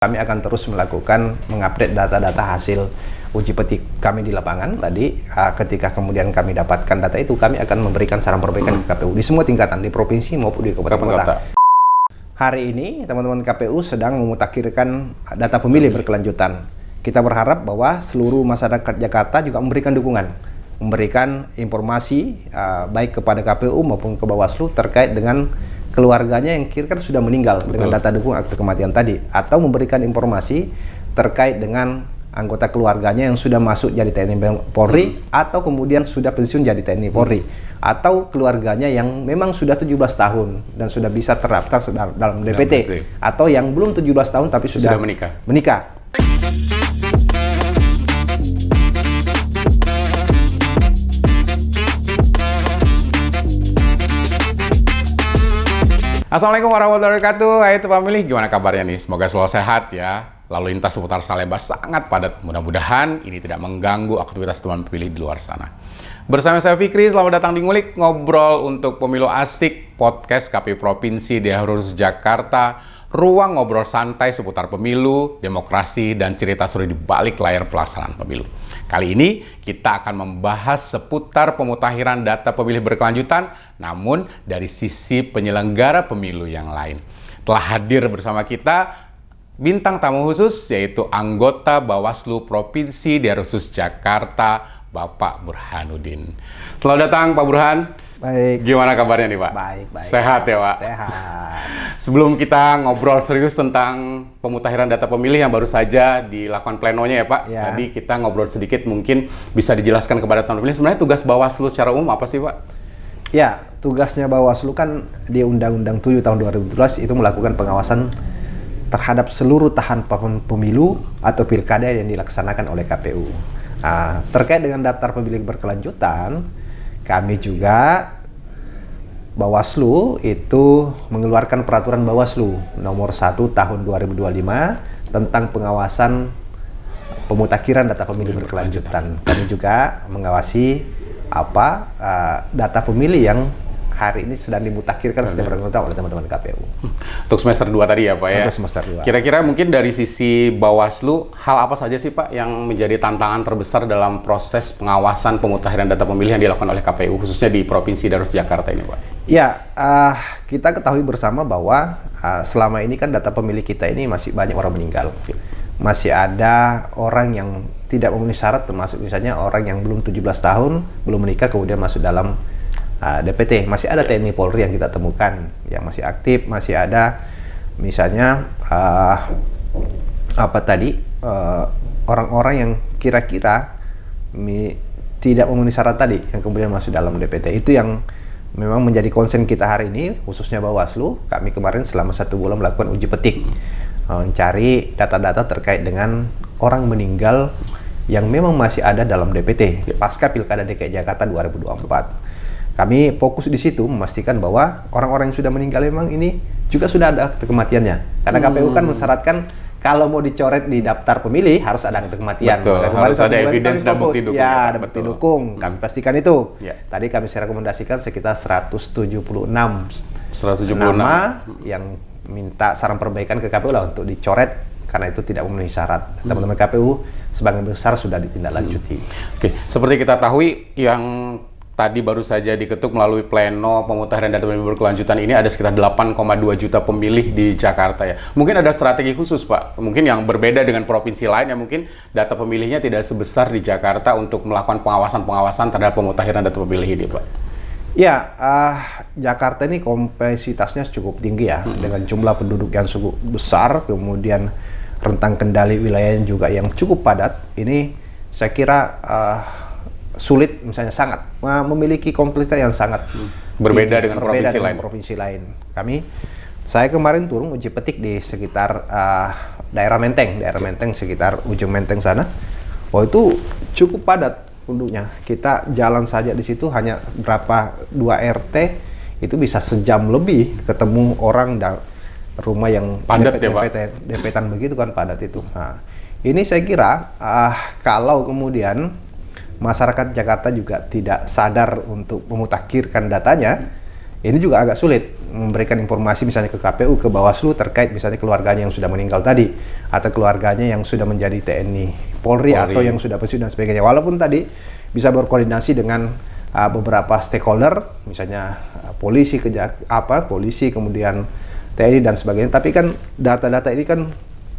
Kami akan terus melakukan mengupdate data-data hasil uji petik kami di lapangan. Tadi ketika kemudian kami dapatkan data itu, kami akan memberikan saran perbaikan ke KPU di semua tingkatan, di provinsi maupun di kabupaten kota. Hari ini teman-teman KPU sedang memutakhirkan data pemilih berkelanjutan. Kita berharap bahwa seluruh masyarakat Jakarta juga memberikan dukungan, memberikan informasi baik kepada KPU maupun ke Bawaslu terkait dengan keluarganya yang kira-kira sudah meninggal. Betul. Dengan data dukung akte kematian tadi, atau memberikan informasi terkait dengan anggota keluarganya yang sudah masuk jadi TNI Polri atau kemudian sudah pensiun jadi TNI Polri, atau keluarganya yang memang sudah 17 tahun dan sudah bisa terdaftar dalam DPT, atau yang belum 17 tahun tapi sudah menikah. Assalamualaikum warahmatullahi wabarakatuh. Hai pemilih, gimana kabarnya nih? Semoga selalu sehat ya. Lalu lintas seputar Salemba sangat padat. Mudah-mudahan ini tidak mengganggu aktivitas teman pemilih di luar sana. Bersama saya Fikri, selamat datang di Ngulik Ngobrol untuk Pemilu Asik, podcast KPU Provinsi Daerah Khusus Jakarta. Ruang ngobrol santai seputar pemilu, demokrasi, dan cerita seru di balik layar pelaksanaan pemilu. Kali ini kita akan membahas seputar pemutakhiran data pemilih berkelanjutan, namun dari sisi penyelenggara pemilu yang lain. Telah hadir bersama kita bintang tamu khusus, yaitu anggota Bawaslu Provinsi Daerah Khusus Jakarta, Bapak Burhanuddin. Selamat datang Pak Burhan. Baik. Gimana kabarnya nih Pak? Baik. Sehat ya Pak? Sehat. Sebelum kita ngobrol serius tentang pemutakhiran data pemilih yang baru saja dilakukan plenonya ya Pak, ya. Tadi kita ngobrol sedikit, mungkin bisa dijelaskan kepada teman pemilih sebenarnya tugas Bawaslu secara umum apa sih Pak? Ya, tugasnya Bawaslu kan di Undang-Undang 7 tahun 2017 itu melakukan pengawasan terhadap seluruh tahapan pemilu atau pilkada yang dilaksanakan oleh KPU. Nah, terkait dengan daftar pemilih berkelanjutan, kami juga Bawaslu itu mengeluarkan peraturan Bawaslu nomor 1 tahun 2025 tentang pengawasan pemutakhiran data pemilih berkelanjutan. Kami juga mengawasi data pemilih yang hari ini sedang dimutakhirkan secara berkelanjutan oleh teman-teman KPU. Untuk semester 2 tadi ya Pak ya? Untuk semester 2. Kira-kira mungkin dari sisi Bawaslu, hal apa saja sih Pak yang menjadi tantangan terbesar dalam proses pengawasan pemutakhiran data pemilih yang dilakukan oleh KPU, khususnya di Provinsi Daerah Khusus Jakarta ini Pak? Ya, kita ketahui bersama bahwa selama ini kan data pemilih kita ini masih banyak orang meninggal. Masih ada orang yang tidak memenuhi syarat, termasuk misalnya orang yang belum 17 tahun, belum menikah, kemudian masuk dalam DPT. Masih ada TNI Polri yang kita temukan yang masih aktif, masih ada misalnya orang-orang yang kira-kira tidak memenuhi syarat tadi yang kemudian masuk dalam DPT. Itu yang memang menjadi concern kita hari ini, khususnya Bawaslu. Kami kemarin selama 1 bulan melakukan uji petik, mencari data-data terkait dengan orang meninggal yang memang masih ada dalam DPT pasca Pilkada DKI Jakarta 2024. Kami fokus di situ memastikan bahwa orang-orang yang sudah meninggal memang ini juga sudah ada akte kematiannya. Karena KPU kan mensyaratkan kalau mau dicoret di daftar pemilih harus ada akte kematian. Betul, harus ada evidence dan bukti dukung. Ya, ada bukti dukung. Kami pastikan itu. Ya. Tadi kami rekomendasikan sekitar 176 nama yang minta saran perbaikan ke KPU lah untuk dicoret karena itu tidak memenuhi syarat. Teman-teman KPU sebagian besar sudah ditindaklanjuti. Oke, seperti kita tahu yang tadi baru saja diketuk melalui pleno pemutakhiran data pemilih berkelanjutan ini ada sekitar 8,2 juta pemilih di Jakarta ya. Mungkin ada strategi khusus Pak, mungkin yang berbeda dengan provinsi lain yang mungkin data pemilihnya tidak sebesar di Jakarta untuk melakukan pengawasan terhadap pemutakhiran data pemilih ini Pak. Ya, Jakarta ini kompleksitasnya cukup tinggi ya, dengan jumlah penduduk yang cukup besar, kemudian rentang kendali wilayahnya juga yang cukup padat. Ini saya kira sulit, misalnya sangat memiliki kompleksitas yang sangat berbeda dengan provinsi lain. Saya kemarin turun uji petik di sekitar daerah Menteng sekitar ujung Menteng sana. Oh, itu cukup padat penduduknya. Kita jalan saja di situ hanya 2 RT itu bisa sejam lebih ketemu orang dan rumah yang padat depetan begitu kan, padat itu. Nah, ini saya kira kalau kemudian masyarakat Jakarta juga tidak sadar untuk memutakhirkan datanya, ini juga agak sulit memberikan informasi misalnya ke KPU, ke Bawaslu terkait misalnya keluarganya yang sudah meninggal tadi, atau keluarganya yang sudah menjadi TNI Polri, atau yang sudah pensiun dan sebagainya. Walaupun tadi bisa berkoordinasi dengan beberapa stakeholder, misalnya polisi, polisi, kemudian TNI dan sebagainya. Tapi kan data-data ini kan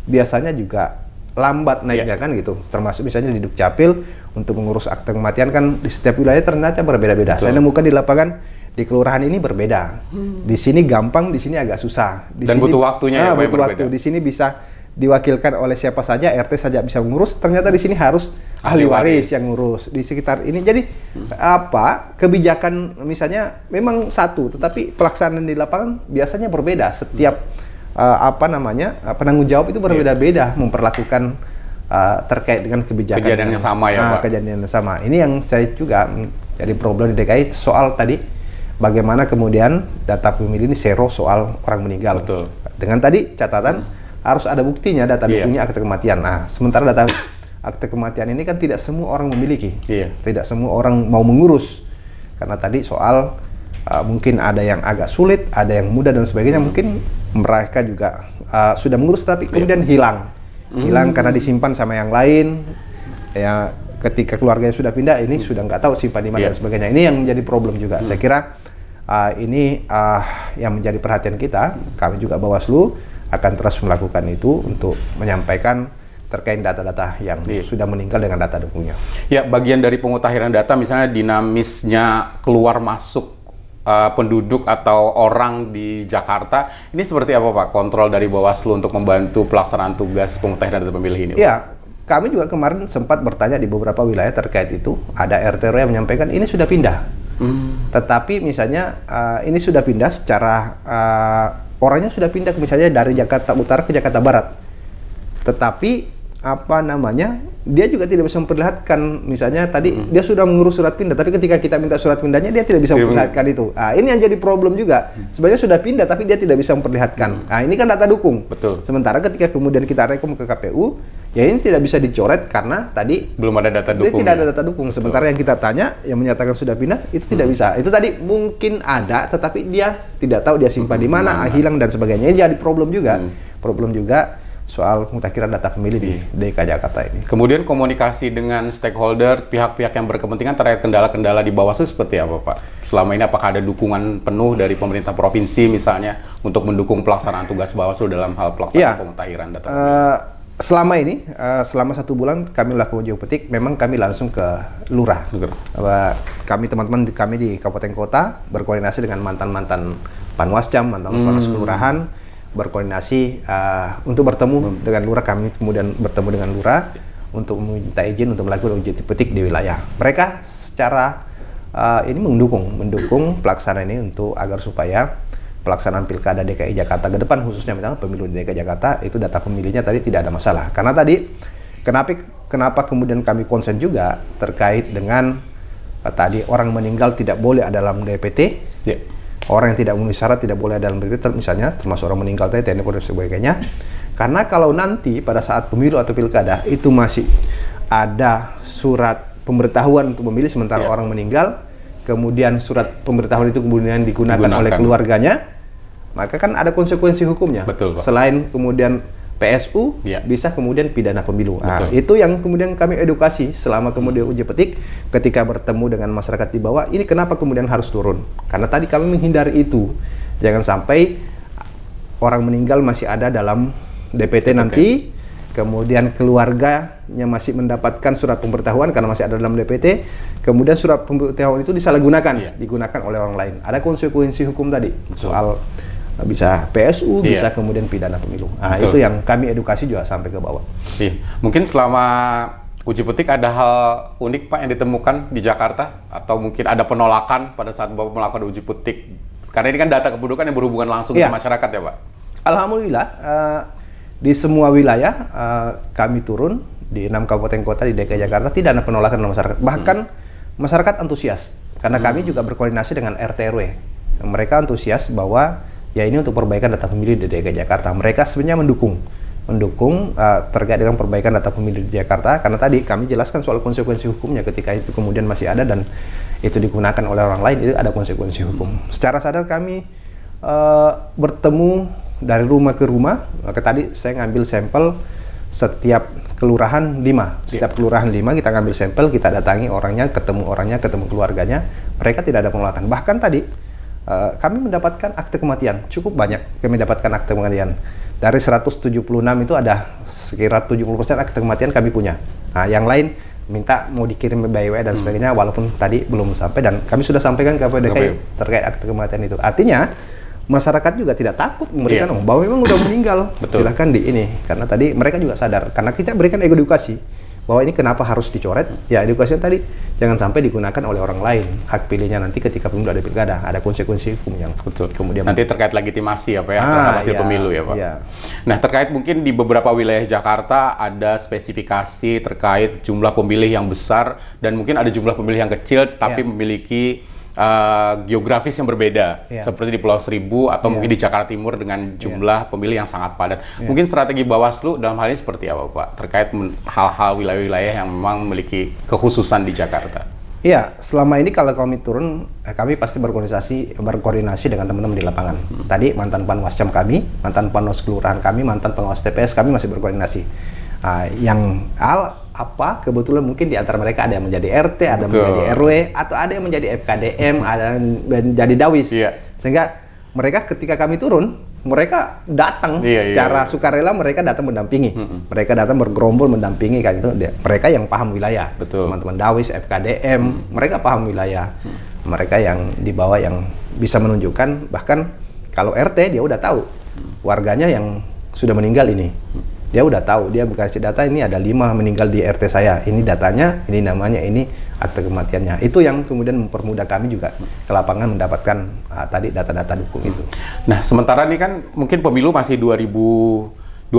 biasanya juga lambat naiknya kan gitu. Termasuk misalnya di Dukcapil untuk mengurus akte kematian kan di setiap wilayah ternyata berbeda-beda. Saya nemukan di lapangan di kelurahan ini berbeda. Di sini gampang, di sini agak susah. Dan butuh waktunya ya, butuh waktu. Di sini bisa diwakilkan oleh siapa saja, RT saja bisa mengurus. Ternyata di sini harus ahli waris yang ngurus di sekitar ini. Jadi kebijakan misalnya memang satu, tetapi pelaksanaan di lapangan biasanya berbeda. Setiap penanggung jawab itu berbeda-beda memperlakukan terkait dengan kebijakan kejadian yang sama ya, Pak. Kejadian yang sama. Ini yang saya juga jadi problem di DKI soal tadi bagaimana kemudian data pemilih ini zero soal orang meninggal. Betul. Dengan tadi catatan harus ada buktinya, data dukungnya akte kematian. Nah, sementara data akte kematian ini kan tidak semua orang memiliki. Tidak semua orang mau mengurus. Karena tadi soal mungkin ada yang agak sulit, ada yang mudah dan sebagainya. Mungkin mereka juga sudah mengurus tapi kemudian hilang. Hilang karena disimpan sama yang lain. Ya, ketika keluarganya sudah pindah, ini sudah nggak tahu simpan di mana dan sebagainya. Ini yang menjadi problem juga. Saya kira ini yang menjadi perhatian kita. Kami juga Bawaslu akan terus melakukan itu untuk menyampaikan terkait data-data yang sudah meninggal dengan data dukungnya. Ya, bagian dari pemutahiran data misalnya dinamisnya keluar masuk penduduk atau orang di Jakarta, ini seperti apa Pak? Kontrol dari Bawaslu untuk membantu pelaksanaan tugas pemutahiran data pemilih ini? Ya, kami juga kemarin sempat bertanya di beberapa wilayah terkait itu. Ada RT RW yang menyampaikan ini sudah pindah. Tetapi misalnya ini sudah pindah secara orangnya sudah pindah misalnya dari Jakarta Utara ke Jakarta Barat. Tetapi dia juga tidak bisa memperlihatkan misalnya tadi dia sudah mengurus surat pindah, tapi ketika kita minta surat pindahnya dia tidak bisa memperlihatkan itu. Ini yang jadi problem juga. Sebenarnya sudah pindah tapi dia tidak bisa memperlihatkan. Ini kan data dukung. Betul. Sementara ketika kemudian kita rekom ke KPU, ya ini tidak bisa dicoret karena tadi belum ada data dukung. Tidak ada data dukung. Sementara yang kita tanya yang menyatakan sudah pindah itu tidak bisa. Itu tadi mungkin ada tetapi dia tidak tahu dia simpan di mana, hilang dan sebagainya. Ini jadi problem juga. Problem juga soal pemutakhiran data pemilih di DKI Jakarta ini. Kemudian komunikasi dengan stakeholder, pihak-pihak yang berkepentingan terkait kendala-kendala di Bawaslu seperti apa Pak? Selama ini apakah ada dukungan penuh dari pemerintah provinsi misalnya untuk mendukung pelaksanaan tugas Bawaslu dalam hal pelaksanaan pemutakhiran data pemilih? Selama ini, selama 1 bulan kami melakukan uji petik, memang kami langsung ke lurah. Kami teman-teman kami di kabupaten kota berkoordinasi dengan mantan-mantan Panwascam, mantan-mantan Panwas kelurahan, berkoordinasi untuk bertemu dengan lurah. Kami kemudian bertemu dengan lurah untuk meminta izin untuk melakukan uji petik di wilayah. Mereka secara ini mendukung pelaksanaan ini untuk agar supaya pelaksanaan pilkada DKI Jakarta ke depan, khususnya misalnya pemilu di DKI Jakarta, itu data pemilihnya tadi tidak ada masalah. Karena tadi kenapa kemudian kami konsen juga terkait dengan tadi orang meninggal tidak boleh ada dalam DPT. Orang yang tidak memenuhi syarat tidak boleh ada dalam DPT, misalnya termasuk orang meninggal tadi, TNI Polri dan sebagainya. Karena kalau nanti pada saat pemilu atau pilkada itu masih ada surat pemberitahuan untuk memilih sementara orang meninggal, kemudian surat pemberitahuan itu kemudian digunakan oleh keluarganya, maka kan ada konsekuensi hukumnya. Betul, Pak. Selain kemudian PSU, bisa kemudian pidana pemilu. Itu yang kemudian kami edukasi selama kemudian uji petik ketika bertemu dengan masyarakat di bawah, ini kenapa kemudian harus turun. Karena tadi kami menghindari itu. Jangan sampai orang meninggal masih ada dalam DPT nanti, kemudian keluarganya masih mendapatkan surat pemberitahuan karena masih ada dalam DPT, kemudian surat pemberitahuan itu disalahgunakan, digunakan oleh orang lain. Ada konsekuensi hukum tadi, soal bisa PSU, bisa kemudian pidana pemilu. Itu yang kami edukasi juga sampai ke bawah. Mungkin selama uji petik ada hal unik Pak yang ditemukan di Jakarta, atau mungkin ada penolakan pada saat Bapak melakukan uji petik? Karena ini kan data kependudukan yang berhubungan langsung ke masyarakat ya Pak? Alhamdulillah, di semua wilayah kami turun di 6 kabupaten kota di DKI Jakarta tidak ada penolakan dari masyarakat. Bahkan masyarakat antusias karena kami juga berkoordinasi dengan RT RW. Mereka antusias bahwa ya ini untuk perbaikan data pemilih di DKI Jakarta. Mereka sebenarnya mendukung mendukung terkait dengan perbaikan data pemilih di Jakarta, karena tadi kami jelaskan soal konsekuensi hukumnya ketika itu kemudian masih ada dan itu digunakan oleh orang lain, itu ada konsekuensi hukum. Secara sadar kami bertemu dari rumah ke rumah. Maka tadi saya ngambil sampel setiap kelurahan 5. Setiap kelurahan 5 kita ngambil sampel, kita datangi orangnya, ketemu keluarganya. Mereka tidak ada penolakan. Bahkan tadi kami mendapatkan akte kematian, cukup banyak kami dapatkan akte kematian. Dari 176 itu ada sekitar 70% akte kematian kami punya. Nah, yang lain minta mau dikirim by WA dan sebagainya, walaupun tadi belum sampai dan kami sudah sampaikan ke KPU terkait akte kematian itu. Artinya masyarakat juga tidak takut memberikan bahwa memang udah meninggal. Silahkan di ini, karena tadi mereka juga sadar, karena kita berikan edukasi bahwa ini kenapa harus dicoret. Ya, edukasinya tadi jangan sampai digunakan oleh orang lain hak pilihnya nanti ketika pemilu ada pilkada, ada konsekuensi hukum yang kemudian nanti terkait legitimasi apa ya terhadap hasil pemilu ya Pak. Iya. Nah, terkait mungkin di beberapa wilayah Jakarta ada spesifikasi terkait jumlah pemilih yang besar dan mungkin ada jumlah pemilih yang kecil tapi memiliki geografis yang berbeda, seperti di Pulau Seribu atau mungkin di Jakarta Timur dengan jumlah pemilih yang sangat padat. Mungkin strategi Bawaslu dalam hal ini seperti apa Pak? Terkait hal-hal wilayah-wilayah yang memang memiliki kekhususan di Jakarta. Iya, selama ini kalau kami turun, kami pasti berkoordinasi dengan teman-teman di lapangan. Tadi mantan Panwascam kami, mantan Panwas Kelurahan kami, mantan pengawas TPS kami masih berkoordinasi. Apa kebetulan mungkin di antara mereka ada yang menjadi RT, ada yang menjadi RW, atau ada yang menjadi FKDM, ada yang menjadi Dawis. Sehingga mereka ketika kami turun, mereka datang secara sukarela, mereka datang mendampingi. Mereka datang bergerombol mendampingi kan itu. Mereka yang paham wilayah. Teman-teman Dawis, FKDM, mereka paham wilayah. Mereka yang di bawah yang bisa menunjukkan, bahkan kalau RT dia udah tahu warganya yang sudah meninggal ini. Dia udah tahu, dia kasih data ini ada 5 meninggal di RT saya, ini datanya, ini namanya, ini akte kematiannya. Itu yang kemudian mempermudah kami juga ke lapangan mendapatkan tadi data-data dukung itu. Nah, sementara ini kan mungkin pemilu masih 2029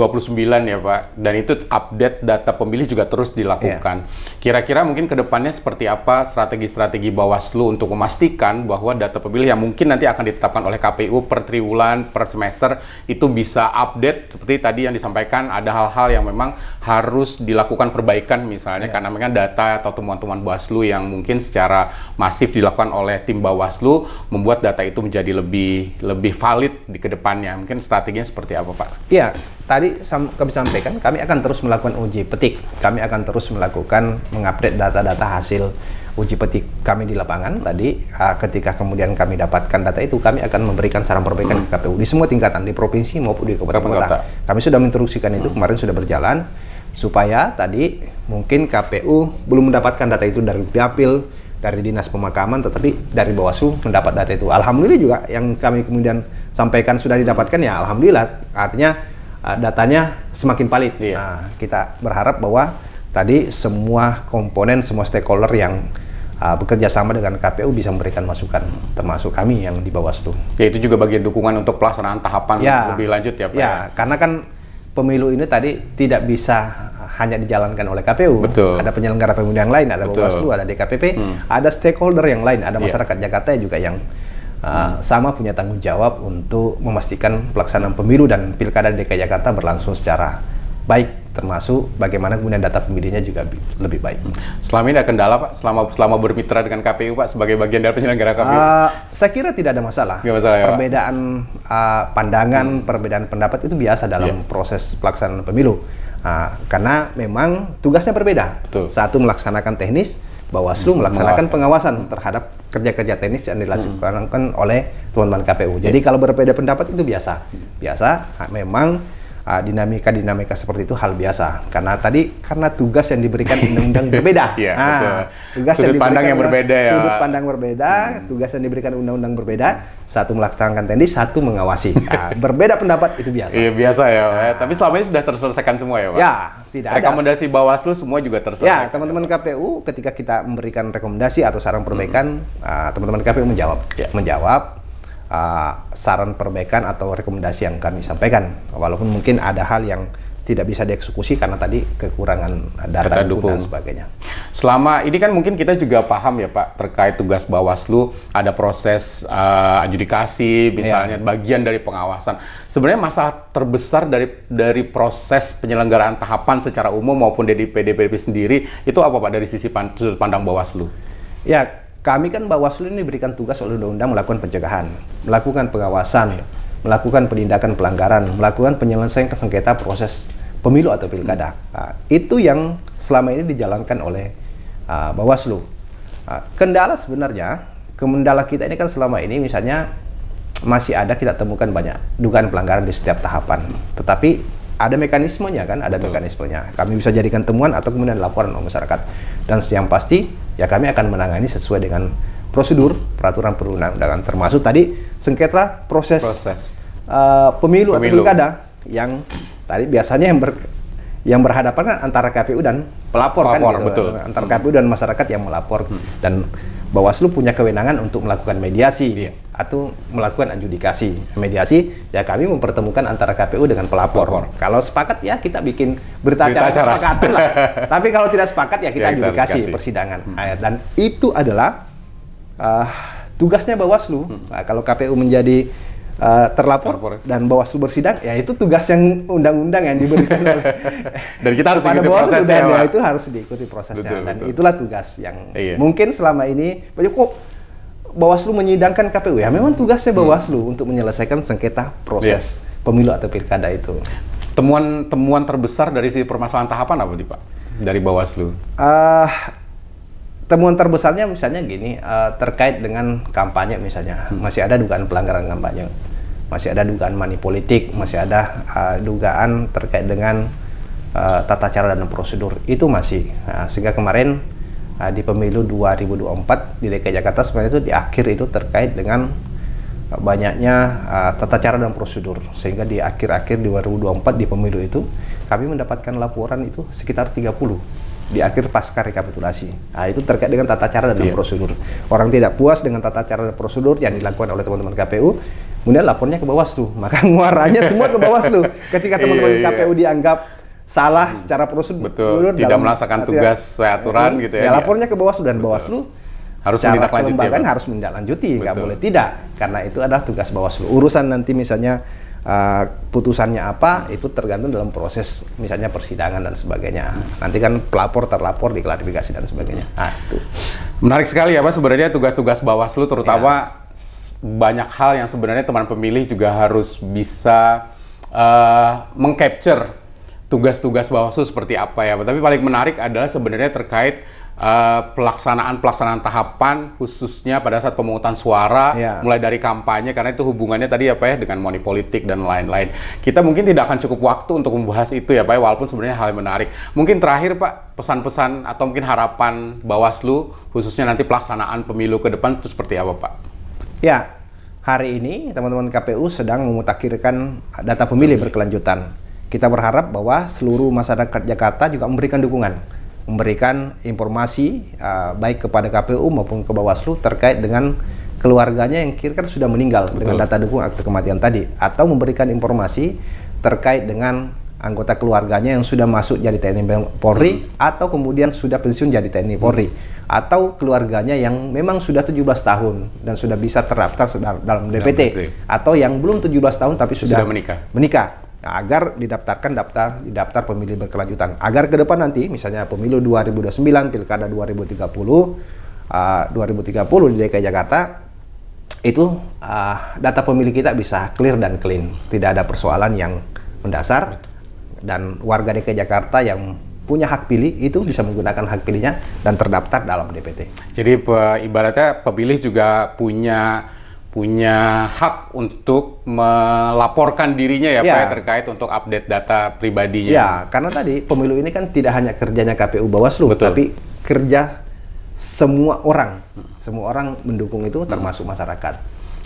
ya Pak, dan itu update data pemilih juga terus dilakukan. Kira-kira mungkin ke depannya seperti apa strategi-strategi Bawaslu untuk memastikan bahwa data pemilih yang mungkin nanti akan ditetapkan oleh KPU per triwulan, per semester, itu bisa update seperti tadi yang disampaikan, ada hal-hal yang memang harus dilakukan perbaikan misalnya karena memang data atau temuan-temuan Bawaslu yang mungkin secara masif dilakukan oleh tim Bawaslu membuat data itu menjadi lebih valid di kedepannya. Mungkin strateginya seperti apa Pak? Iya, tadi kami sampaikan, kami akan terus melakukan uji petik. Kami akan terus melakukan mengupdate data-data hasil uji petik kami di lapangan. Tadi ketika kemudian kami dapatkan data itu, kami akan memberikan saran perbaikan ke KPU di semua tingkatan, di provinsi maupun di kabupaten kota. Kami sudah menginstruksikan itu, kemarin sudah berjalan, supaya tadi mungkin KPU belum mendapatkan data itu dari Dapil, dari Dinas Pemakaman, tetapi dari Bawaslu mendapat data itu. Alhamdulillah juga yang kami kemudian sampaikan sudah didapatkan, ya alhamdulillah. Artinya datanya semakin valid. Nah, kita berharap bahwa tadi semua komponen, semua stakeholder yang bekerja sama dengan KPU bisa memberikan masukan, termasuk kami yang di Bawaslu. Ya, itu juga bagian dukungan untuk pelaksanaan tahapan lebih lanjut ya Pak? Ya, karena kan pemilu ini tadi tidak bisa hanya dijalankan oleh KPU. Ada penyelenggara pemilu yang lain, ada Bawaslu, ada DKPP, ada stakeholder yang lain, ada masyarakat Jakarta juga yang sama punya tanggung jawab untuk memastikan pelaksanaan pemilu dan pilkada DKI Jakarta berlangsung secara baik, termasuk bagaimana kemudian data pemilihnya juga lebih baik. Selama ini ada kendala Pak, selama bermitra dengan KPU Pak sebagai bagian dari penyelenggara KPU? Saya kira tidak ada masalah. Perbedaan pandangan, perbedaan pendapat itu biasa dalam proses pelaksanaan pemilu. Karena memang tugasnya berbeda. Satu melaksanakan teknis, Bawaslu melaksanakan pengawasan terhadap kerja-kerja teknis yang dilakukan oleh teman-teman KPU. Jadi kalau berbeda pendapat itu biasa. Memang dinamika seperti itu hal biasa. Karena tugas yang diberikan undang-undang berbeda. Tugas sudut pandang yang berbeda ya. Sudut pandang berbeda, tugas yang diberikan undang-undang berbeda. Satu melaksanakan teknis, satu mengawasi. Berbeda pendapat itu biasa. Iya biasa ya. Tapi selama ini sudah terselesaikan semua ya Pak? Ya, tidak ada. Rekomendasi Bawaslu semua juga terselesaikan. Ya, teman-teman KPU ketika kita memberikan rekomendasi atau saran perbaikan, teman-teman KPU menjawab saran perbaikan atau rekomendasi yang kami sampaikan. Walaupun mungkin ada hal yang tidak bisa dieksekusi karena tadi kekurangan data dukung dan sebagainya. Selama ini kan mungkin kita juga paham ya Pak terkait tugas Bawaslu, ada proses adjudikasi misalnya bagian dari pengawasan. Sebenarnya masalah terbesar dari proses penyelenggaraan tahapan secara umum maupun dari PDPP sendiri itu apa Pak dari sisi sudut pandang Bawaslu? Ya, kami kan Bawaslu ini diberikan tugas oleh undang-undang melakukan pencegahan, melakukan pengawasan, melakukan penindakan pelanggaran, melakukan penyelesaian sengketa proses pemilu atau pilkada. Nah, itu yang selama ini dijalankan oleh Bawaslu. Kendala sebenarnya, kendala kita ini kan selama ini misalnya masih ada kita temukan banyak dugaan pelanggaran di setiap tahapan. Tetapi ada mekanismenya kan, ada mekanismenya. Kami bisa jadikan temuan atau kemudian laporan oleh masyarakat. Dan yang pasti, ya kami akan menangani sesuai dengan prosedur peraturan perundang-undangan, termasuk tadi sengketa proses. Pemilu atau pilkada yang tadi biasanya yang berhadapan kan antara KPU dan pelapor kan gitu. Betul. Antara KPU dan masyarakat yang melapor dan Bawaslu punya kewenangan untuk melakukan mediasi atau melakukan adjudikasi. Mediasi ya kami mempertemukan antara KPU dengan pelapor. Kalau sepakat ya kita bikin berita acara kesepakatan lah. Tapi kalau tidak sepakat ya kita adjudikasi persidangan. Dan itu adalah tugasnya Bawaslu. Nah, kalau KPU menjadi terlapor dan Bawaslu bersidang, ya itu tugas yang undang-undang yang diberikan oleh dan kita harus ikuti prosesnya. Dan ya, itu harus diikuti prosesnya. Dan itulah tugas yang mungkin selama ini kok Bawaslu menyidangkan KPU, ya memang tugasnya Bawaslu untuk menyelesaikan sengketa proses pemilu atau pilkada itu. Temuan terbesar dari si permasalahan tahapan apa nih Pak dari Bawaslu? Temuan terbesarnya misalnya gini, terkait dengan kampanye misalnya, masih ada dugaan pelanggaran kampanye, masih ada dugaan money politik, masih ada dugaan terkait dengan tata cara dan prosedur, itu masih. Sehingga kemarin di pemilu 2024 di DKI Jakarta sebenarnya itu di akhir itu terkait dengan banyaknya tata cara dan prosedur, sehingga di akhir-akhir 2024 di pemilu itu kami mendapatkan laporan itu sekitar 30 di akhir pasca rekapitulasi. Nah, itu terkait dengan tata cara dan prosedur. Orang tidak puas dengan tata cara dan prosedur yang dilakukan oleh teman-teman KPU, kemudian lapornya ke Bawaslu. Maka muaranya semua ke Bawaslu. Ketika teman-teman KPU dianggap salah secara prosedur, tidak melaksanakan tugas sesuai aturan gitu ya. Lapornya ke Bawaslu dan Bawaslu harus menindaklanjuti. Harus menindaklanjuti, nggak boleh tidak. Karena itu adalah tugas Bawaslu. Urusan nanti misalnya putusannya apa itu tergantung dalam proses misalnya persidangan dan sebagainya. Nanti kan pelapor terlapor diklarifikasi dan sebagainya. Nah, itu menarik sekali ya Pak, sebenarnya tugas-tugas Bawaslu terutama banyak hal yang sebenarnya teman pemilih juga harus bisa mengcapture tugas-tugas Bawaslu seperti apa ya Pak. Tapi paling menarik adalah sebenarnya terkait pelaksanaan tahapan khususnya pada saat pemungutan suara mulai dari kampanye, karena itu hubungannya tadi apa ya dengan money politik dan lain-lain. Kita mungkin tidak akan cukup waktu untuk membahas itu ya Pak, walaupun sebenarnya hal yang menarik. Mungkin terakhir Pak, pesan-pesan atau mungkin harapan Bawaslu khususnya nanti pelaksanaan pemilu ke depan itu seperti apa Pak? Ya, hari ini teman-teman KPU sedang memutakhirkan data pemilih berkelanjutan. Kita berharap bahwa seluruh masyarakat Jakarta juga memberikan dukungan, memberikan informasi baik kepada KPU maupun ke Bawaslu terkait dengan keluarganya yang kira-kira sudah meninggal dengan data dukung akte kematian tadi, atau memberikan informasi terkait dengan anggota keluarganya yang sudah masuk jadi TNI Polri atau kemudian sudah pensiun jadi TNI Polri, atau keluarganya yang memang sudah 17 tahun dan sudah bisa terdaftar dalam DPT, atau yang belum 17 tahun tapi sudah menikah. Nah, agar didaftarkan di daftar pemilih berkelanjutan, agar ke depan nanti misalnya pemilu 2029, pilkada 2030 di DKI Jakarta itu data pemilih kita bisa clear dan clean, tidak ada persoalan yang mendasar, dan warga DKI Jakarta yang punya hak pilih itu bisa menggunakan hak pilihnya dan terdaftar dalam DPT. Jadi ibaratnya pemilih juga punya hak untuk melaporkan dirinya ya Pak, terkait untuk update data pribadinya. Ya, karena tadi pemilu ini kan tidak hanya kerjanya KPU Bawaslu, tapi kerja semua orang. Semua orang mendukung itu termasuk masyarakat.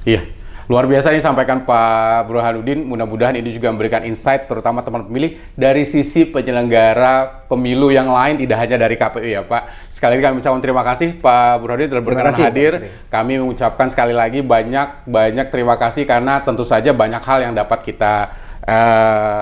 Iya. Luar biasa ini sampaikan Pak Burhanuddin, mudah-mudahan ini juga memberikan insight terutama teman pemilih dari sisi penyelenggara pemilu yang lain, tidak hanya dari KPU ya Pak. Sekali lagi kami ucapkan terima kasih Pak Burhanuddin telah berkenan hadir. Kami mengucapkan sekali lagi banyak terima kasih karena tentu saja banyak hal yang dapat kita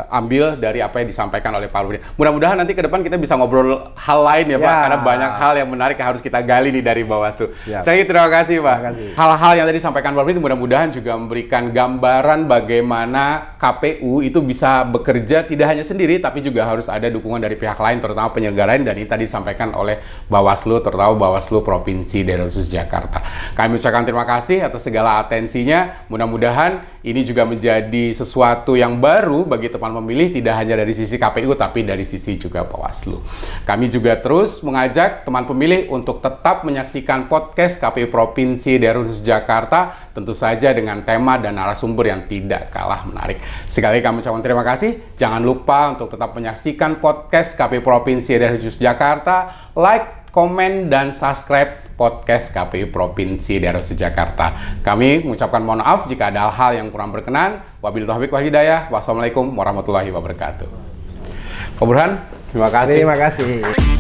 ambil dari apa yang disampaikan oleh Pak Rudi. Mudah-mudahan nanti ke depan kita bisa ngobrol hal lain ya Pak, Ya. karena banyak hal yang menarik yang harus kita gali nih dari Bawaslu. Ya. Sekali lagi terima kasih Pak. Terima kasih. Hal-hal yang tadi disampaikan Pak Rudi mudah-mudahan juga memberikan gambaran bagaimana KPU itu bisa bekerja tidak hanya sendiri, tapi juga harus ada dukungan dari pihak lain, terutama penyelenggara lain, dan ini tadi disampaikan oleh Bawaslu, terutama Bawaslu Provinsi Daerah Khusus Jakarta. Kami ucapkan terima kasih atas segala atensinya. Mudah-mudahan ini juga menjadi sesuatu yang baru bagi teman pemilih, tidak hanya dari sisi KPU, tapi dari sisi juga Bawaslu. Kami juga terus mengajak teman pemilih untuk tetap menyaksikan podcast KPU Provinsi Daerah Khusus Jakarta, tentu saja dengan tema dan narasumber yang tidak kalah menarik. Sekali lagi kami ucapkan terima kasih. Jangan lupa untuk tetap menyaksikan podcast KPU Provinsi Daerah Khusus Jakarta, like, komen, dan subscribe podcast KPU Provinsi Daerah Khusus Jakarta. Kami mengucapkan mohon maaf jika ada hal-hal yang kurang berkenan. Wabillahi taufiq wal hidayah. Wassalamualaikum warahmatullahi wabarakatuh. Pak Burhan, terima kasih. Terima kasih.